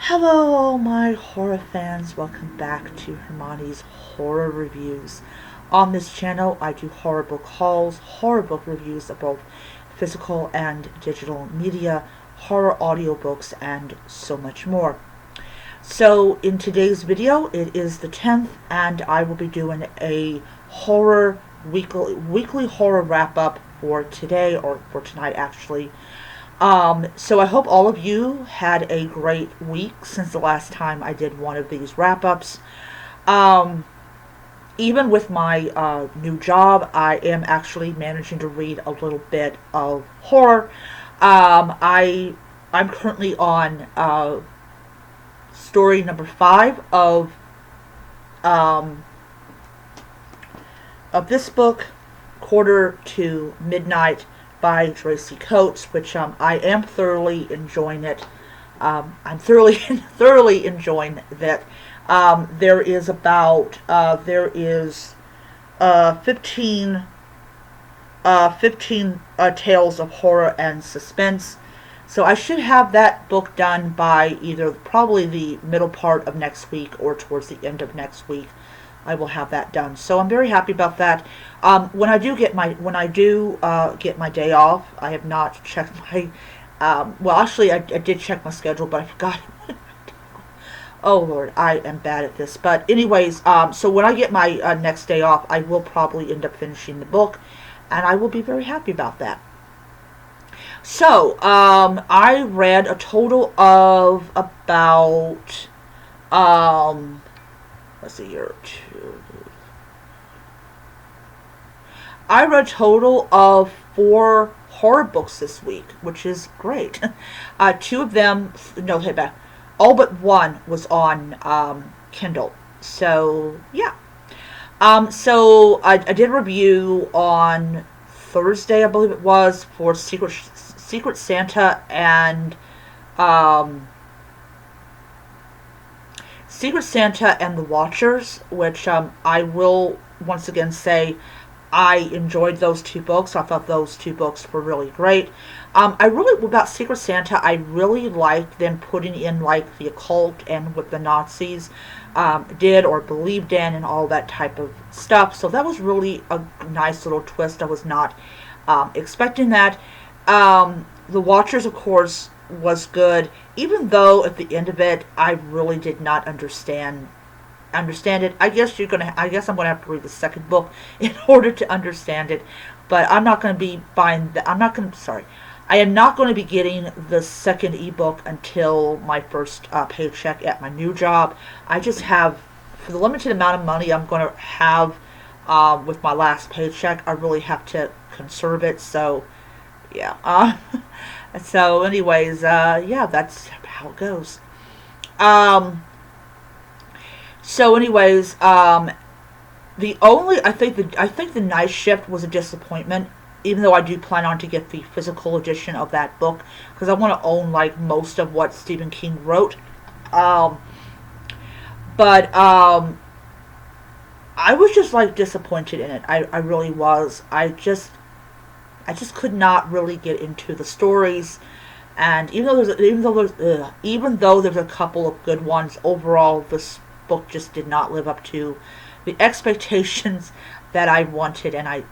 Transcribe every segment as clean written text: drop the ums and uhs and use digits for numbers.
Hello, my horror fans. Welcome back to Hermione's Horror Reviews. On this channel, I do horror book hauls, horror book reviews of both physical and digital media, horror audiobooks, and so much more. So, in today's video, it is the 10th, and I will be doing a horror weekly horror wrap-up for today, or for tonight, actually. So I hope all of you had a great week since the last time I did one of these wrap-ups. Even with my new job, I am actually managing to read a little bit of horror. I'm currently on story number 5 of this book, Quarter to Midnight, by Tracy Coates, which I am thoroughly enjoying it. I'm thoroughly enjoying that. There is 15 tales of horror and suspense. So I should have that book done by either probably the middle part of next week or towards the end of next week. I will have that done. So I'm very happy about that. When I do get my day off, I have not checked my. Well, actually, I did check my schedule, but I forgot. Oh Lord, I am bad at this. But anyways, so when I get my next day off, I will probably end up finishing the book, and I will be very happy about that. So I read a total of about let's see here. I read a total of 4 horror books this week, which is great. 2 of them, no, take back. All but one was on Kindle. So, yeah. So I did a review on Thursday, I believe it was, for Secret Santa and Secret Santa and the Watchers, which I will once again say I enjoyed those 2 books. I thought those 2 books were really great. About Secret Santa, I really liked them putting in like the occult and what the Nazis did or believed in and all that type of stuff. So that was really a nice little twist. I was not expecting that. The Watchers, of course, was good, even though at the end of it I really did not understand it. I guess I'm gonna have to read the second book in order to understand it, but I'm not gonna be buying I am not going to be getting the second ebook until my first paycheck at my new job. I just have, for the limited amount of money I'm going to have with my last paycheck, I really have to conserve it. So yeah. So anyways, yeah, that's how it goes. So anyways, I think the Night Shift was a disappointment, even though I do plan on to get the physical edition of that book, because I want to own like most of what Stephen King wrote. But I was just like disappointed in it. I really was. I just could not really get into the stories, and even though there's a couple of good ones, overall this book just did not live up to the expectations that I wanted, and I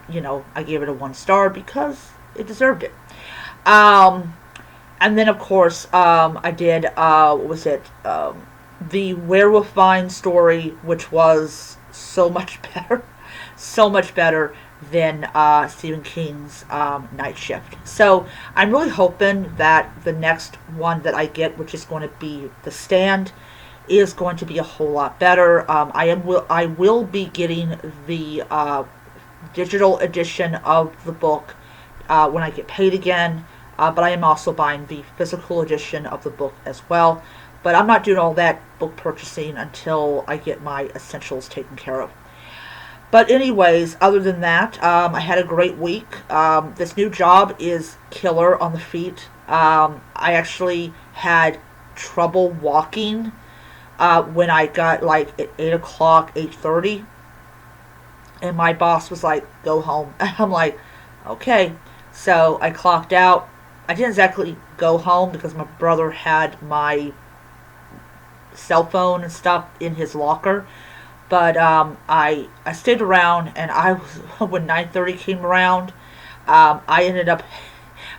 gave it a 1 star because it deserved it. And then of course I did the Werewolf Vine story, which was so much better than Stephen King's Night Shift. So I'm really hoping that the next one that I get, which is going to be The Stand, is going to be a whole lot better. I will be getting the digital edition of the book when I get paid again, but I am also buying the physical edition of the book as well. But I'm not doing all that book purchasing until I get my essentials taken care of. But anyways, other than that, I had a great week. This new job is killer on the feet. I actually had trouble walking when I got like at 8 o'clock, 8:30, and my boss was like, go home. And I'm like, okay. So I clocked out. I didn't exactly go home because my brother had my cell phone and stuff in his locker. But I stayed around, and I was when 9:30 came around, I ended up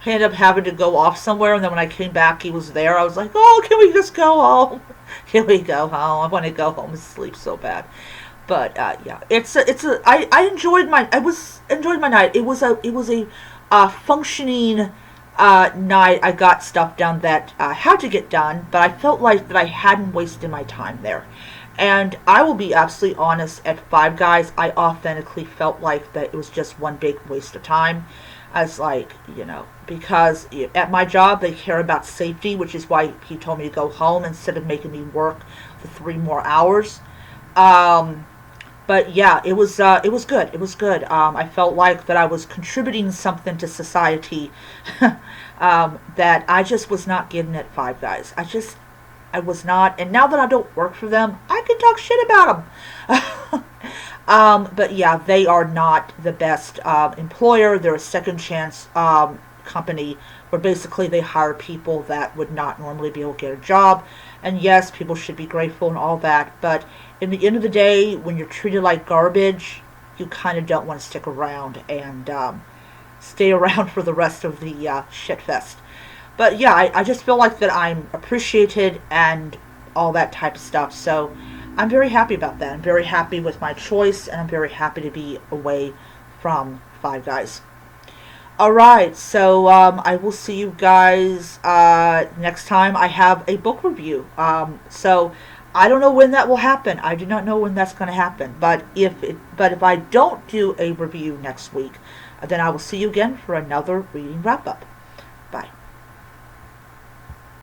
having to go off somewhere, and then when I came back, he was there. I was like, "Oh, can we just go home? Can we go home? I want to go home and sleep so bad." But yeah, I enjoyed my night. It was a functioning night. I got stuff done that I had to get done, but I felt like that I hadn't wasted my time there. And I will be absolutely honest, at Five Guys, I authentically felt like that it was just one big waste of time. I was like, because at my job they care about safety, which is why he told me to go home instead of making me work for 3 more hours. Um, but yeah, it was good. It was good. I felt like that I was contributing something to society that I just was not getting at Five Guys. I was not, and now that I don't work for them, I can talk shit about them. But yeah, they are not the best employer. They're a second chance company where basically they hire people that would not normally be able to get a job. And yes, people should be grateful and all that, but in the end of the day, when you're treated like garbage, you kind of don't want to stick around and stay around for the rest of the shit fest. But yeah, I just feel like that I'm appreciated and all that type of stuff. So I'm very happy about that. I'm very happy with my choice, and I'm very happy to be away from Five Guys. Alright, so I will see you guys next time I have a book review. So I don't know when that will happen. I do not know when that's going to happen. But if I don't do a review next week, then I will see you again for another reading wrap up.